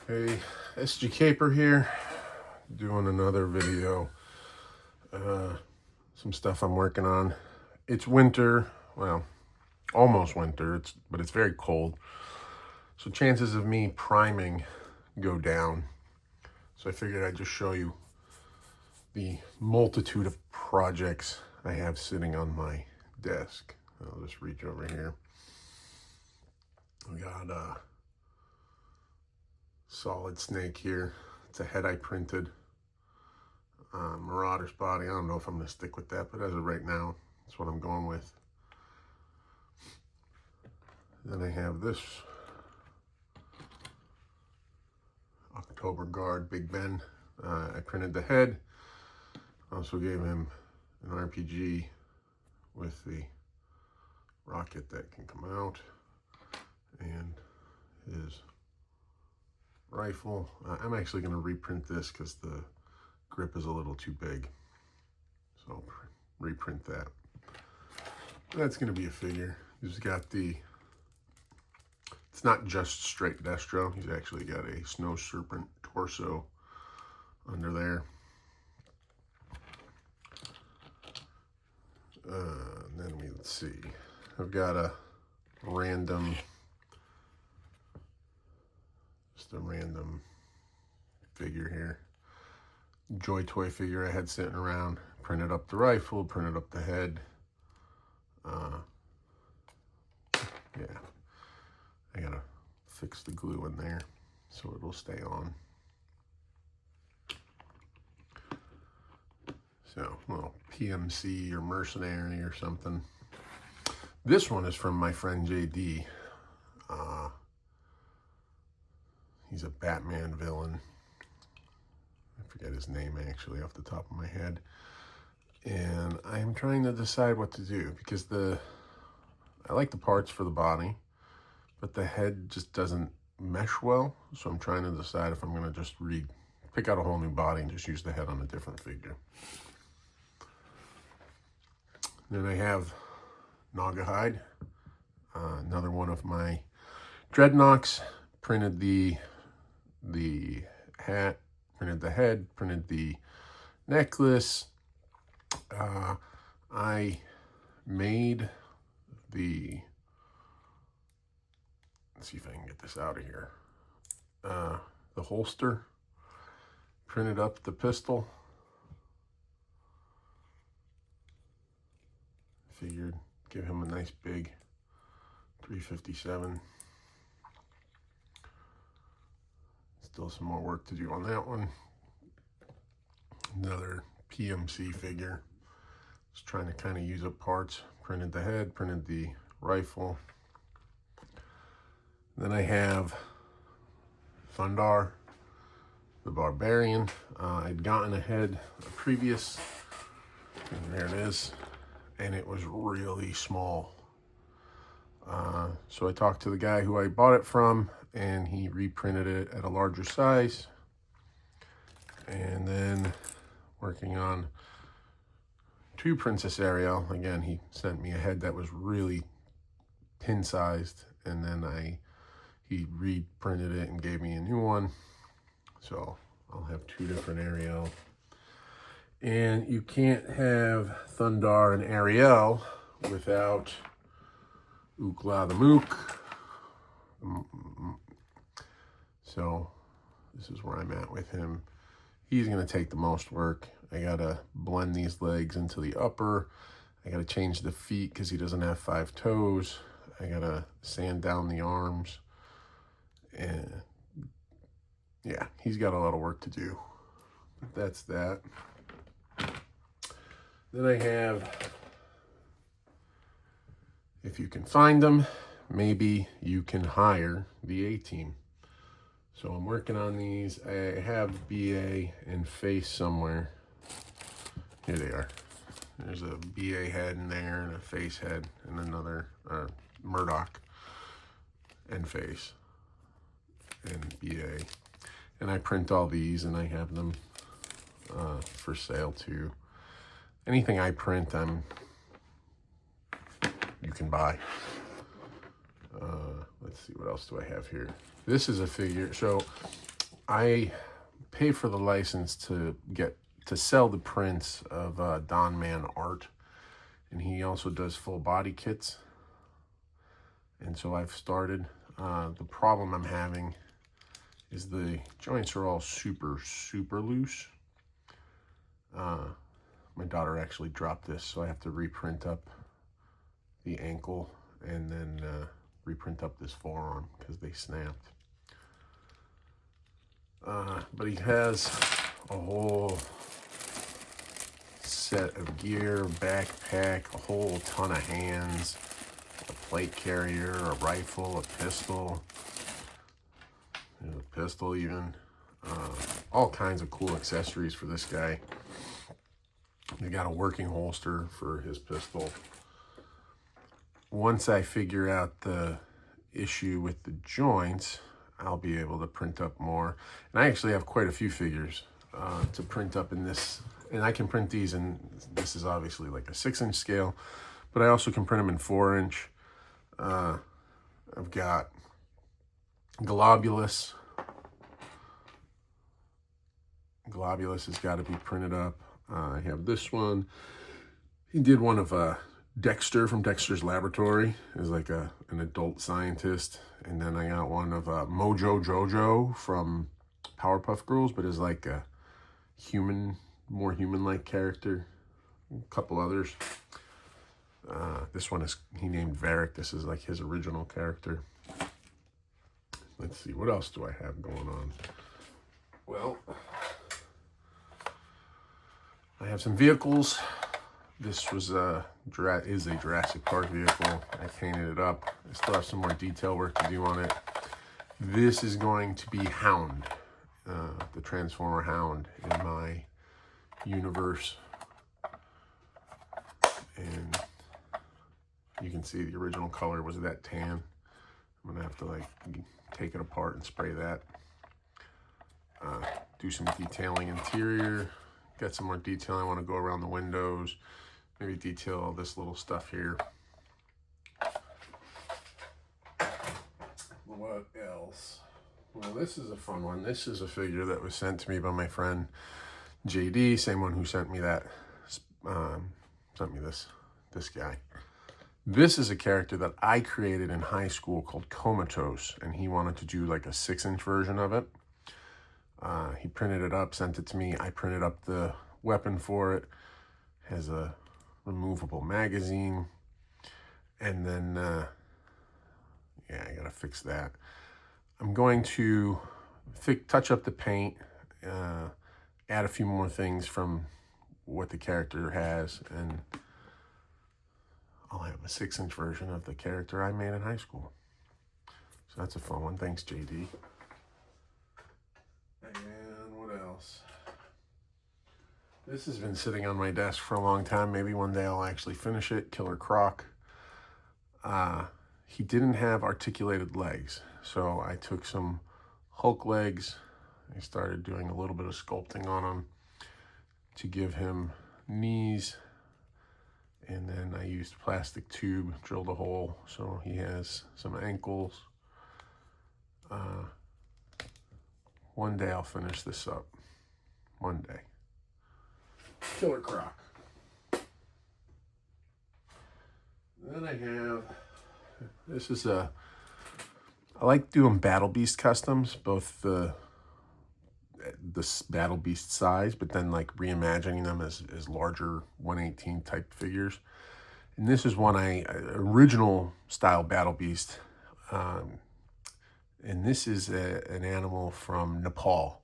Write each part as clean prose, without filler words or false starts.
Hey, SG Caper here, doing another video. Some stuff I'm working on. It's winter, well, almost winter, but it's very cold. So chances of me priming go down. So I figured I'd just show you the multitude of projects I have sitting on my desk. I'll just reach over here. We got Solid Snake here. It's a head I printed. Marauder's body. I don't know if I'm going to stick with that, but as of right now, that's what I'm going with. Then I have this October Guard Big Ben. I printed the head. Also gave him an RPG with the rocket that can come out and his rifle. I'm actually going to reprint this because the grip is a little too big, so reprint that. That's going to be a figure. He's got the, it's not just straight Destro, he's actually got a Snow Serpent torso under there. Then let's see, I've got a random figure here. Joy Toy figure I had sitting around. Printed up the rifle, printed up the head. Yeah, I gotta fix the glue in there so it'll stay on. So, well, PMC or Mercenary or something. This one is from my friend JD. He's a Batman villain. I forget his name actually off the top of my head. And I'm trying to decide what to do because I like the parts for the body, but the head just doesn't mesh well. So I'm trying to decide if I'm going to just pick out a whole new body and just use the head on a different figure. Then I have Naugahyde, another one of my Dreadnoks. Printed the hat, printed the head, printed the necklace. I made the, let's see if I can get this out of here, the holster, printed up the pistol. Figured give him a nice big 357. Still some more work to do on that one. Another PMC figure. Just trying to kind of use up parts. Printed the head, printed the rifle. Then I have Thundar, the Barbarian. I'd gotten ahead previous, and there it is, and it was really small. So I talked to the guy who I bought it from, and he reprinted it at a larger size. And then working on 2 Princess Ariel. Again, he sent me a head that was really pin-sized, and then he reprinted it and gave me a new one. So I'll have 2 different Ariel. And you can't have Thundar and Ariel without Ookla the Mook. So this is where I'm at with him. He's going to take the most work. I got to blend these legs into the upper. I got to change the feet because he doesn't have 5 toes. I got to sand down the arms. And yeah, he's got a lot of work to do. But that's that. Then I have, if you can find them, maybe you can hire the A-Team. So I'm working on these. I have BA and face somewhere. Here they are. There's a BA head in there and a face head and another Murdoch and face and BA. And I print all these and I have them for sale too. Anything I print, you can buy. Let's see, what else do I have here? This is a figure. So I pay for the license to sell the prints of Don Man Art, and he also does full body kits. And so I've started. The problem I'm having is the joints are all super loose. My daughter actually dropped this, so I have to reprint up the ankle and then reprint up this forearm because they snapped. But he has a whole set of gear, backpack, a whole ton of hands, a plate carrier, a rifle, a pistol, a pistol even, all kinds of cool accessories for this guy. He got a working holster for his pistol. Once I figure out the issue with the joints, I'll be able to print up more. And I actually have quite a few figures to print up in this. And I can print these, and this is obviously like a 6-inch scale, but I also can print them in 4-inch. I've got Globulus. Globulus has got to be printed up. I have this one. He did one of Dexter from Dexter's Laboratory. Is like an adult scientist. And then I got one of Mojo Jojo from Powerpuff Girls, but is like a more human-like character. A couple others. This one is, he named Varric. This is like his original character. Let's see, what else do I have going on? Well, I have some vehicles. This was is a Jurassic Park vehicle. I painted it up. I still have some more detail work to do on it. This is going to be Hound, the Transformer Hound in my universe. And you can see the original color was that tan. I'm gonna have to like take it apart and spray that. Do some detailing interior. Got some more detail. I want to go around the windows. Maybe detail all this little stuff here. What else? Well, this is a fun one. This is a figure that was sent to me by my friend JD, same one who sent me that. Sent me this guy. This is a character that I created in high school called Comatose, and he wanted to do like a 6-inch version of it. He printed it up, sent it to me. I printed up the weapon for it. Has a removable magazine. And then, yeah, I gotta fix that. I'm going to touch up the paint, add a few more things from what the character has, and I'll have a 6-inch version of the character I made in high school. So that's a fun one. Thanks, JD. And what else? This has been sitting on my desk for a long time. Maybe one day I'll actually finish it. Killer Croc. He didn't have articulated legs, so I took some Hulk legs. I started doing a little bit of sculpting on him to give him knees, and then I used plastic tube, drilled a hole so he has some ankles. One day I'll finish this up. One day. Killer Croc. Then I have, this is I like doing Battle Beast customs, both the Battle Beast size, but then like reimagining them as larger 1/18 type figures. And this is one original style Battle Beast. And this is an animal from Nepal.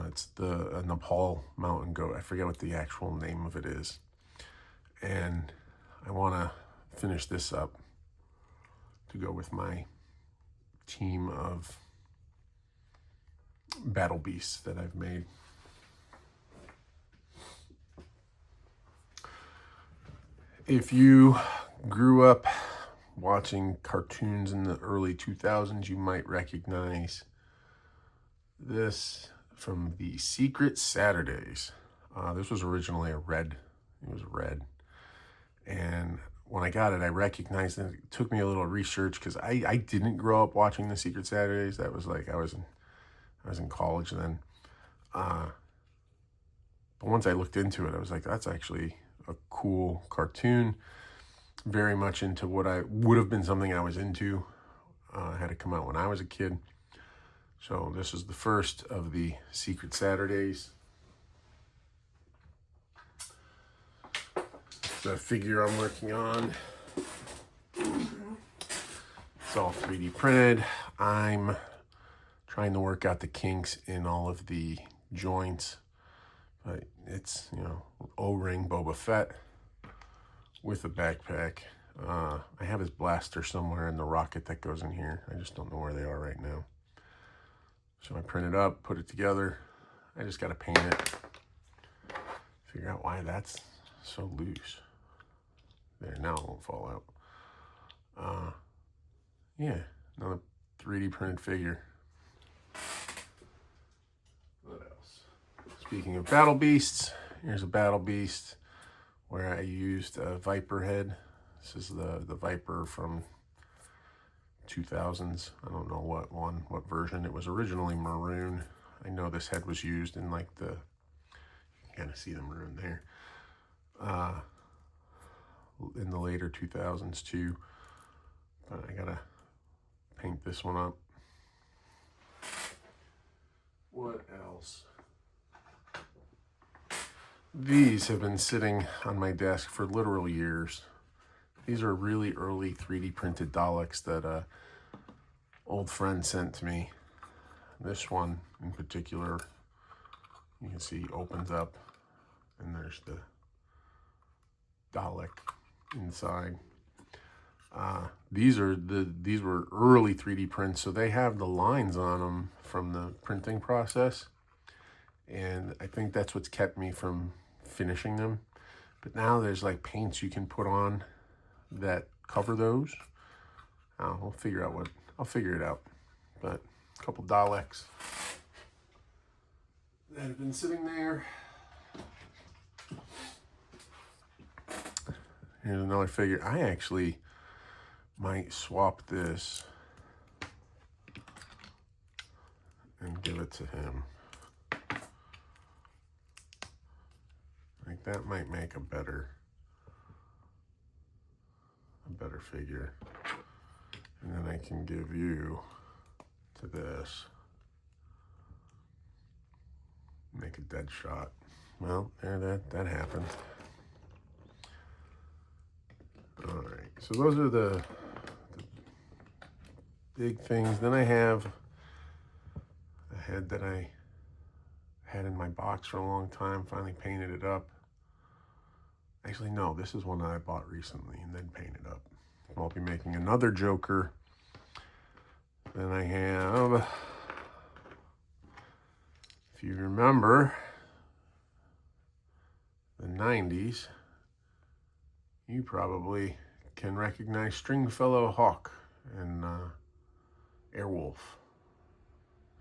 It's a Nepal mountain goat. I forget what the actual name of it is. And I want to finish this up to go with my team of Battle Beasts that I've made. If you grew up watching cartoons in the early 2000s, you might recognize this from the Secret Saturdays. This was originally a red. It was red. And when I got it, I recognized it. It took me a little research because I didn't grow up watching the Secret Saturdays. That was like, I I was in college then. But once I looked into it, I was like, that's actually a cool cartoon. Very much into what I would have been something I was into. Had it come out when I was a kid. So this is the first of the Secret Saturdays. The figure I'm working on. It's all 3D printed. I'm trying to work out the kinks in all of the joints. But it's, you know, O-ring Boba Fett with a backpack. I have his blaster somewhere in the rocket that goes in here. I just don't know where they are right now. So I print it up, put it together. I just got to paint it. Figure out why that's so loose. There, now it won't fall out. Yeah, another 3D printed figure. What else? Speaking of battle beasts, here's a battle beast where I used a Viper head. This is the Viper from 2000s. I don't know what version. It was originally maroon. I know this head was used in like you can kind of see the maroon there. In the later 2000s too. But I gotta paint this one up. What else? These have been sitting on my desk for literal years. These are really early 3D printed Daleks that a old friend sent to me. This one in particular, you can see opens up and there's the Dalek inside. These were early 3D prints, so they have the lines on them from the printing process, and I think that's what's kept me from finishing them. But now there's like paints you can put on that cover those. I'll figure it out. But a couple Daleks that have been sitting there. Here's another figure. I actually might swap this and give it to him. Like that might make a better figure. And then I can give you to this. Make a dead shot. Well, there, that happened. All right, so those are the big things. Then I have a head that I had in my box for a long time, finally painted it up. Actually, no, this is one that I bought recently and then painted up. I'll be making another Joker. Then I have, if you remember, the 90s, you probably can recognize Stringfellow Hawk and Airwolf.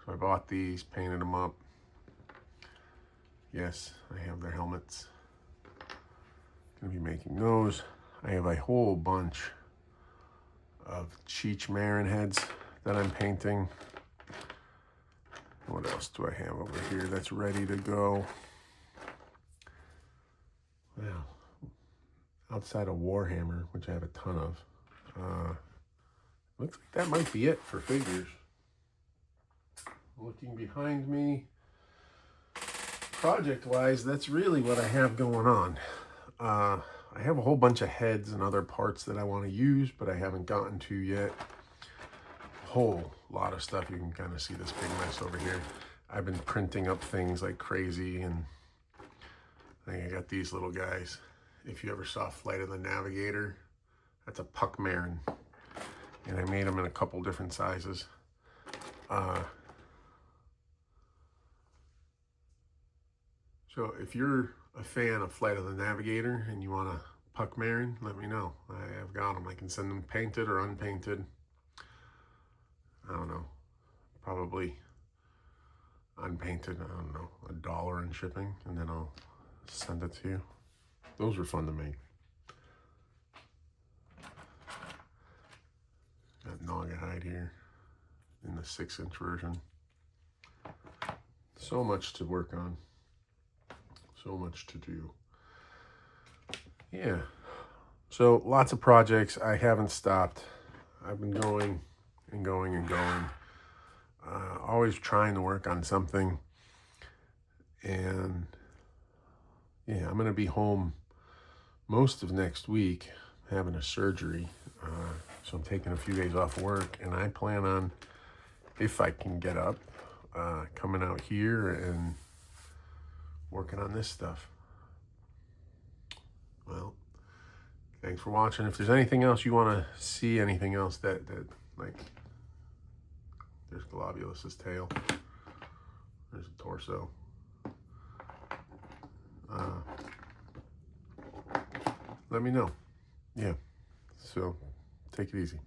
So I bought these, painted them up. Yes, I have their helmets. Gonna be making those. I have a whole bunch of Cheech Marin heads that I'm painting. What else do I have over here that's ready to go? Well, outside of Warhammer, which I have a ton of, looks like that might be it for figures. Looking behind me, project-wise, that's really what I have going on. I have a whole bunch of heads and other parts that I want to use, but I haven't gotten to yet. A whole lot of stuff. You can kind of see this big mess over here. I've been printing up things like crazy, and I think I got these little guys. If you ever saw Flight of the Navigator, that's a Puck Marin, and I made them in a couple different sizes. So if you're a fan of Flight of the Navigator and you want a Puck Marin, let me know. I have got them. I can send them painted or unpainted. I don't know. Probably unpainted, I don't know, $1 in shipping, and then I'll send it to you. Those were fun to make. Got Naugahyde here in the 6-inch version. So much to work on. So much to do. Yeah. So lots of projects. I haven't stopped. I've been going and going and going. Always trying to work on something. And yeah, I'm going to be home most of next week having a surgery. So I'm taking a few days off work, and I plan on, if I can get up, coming out here and working on this stuff. Well, thanks for watching. If there's anything else you want to see, anything else that like, there's Globulus's tail. There's a torso. Let me know. Yeah. So take it easy.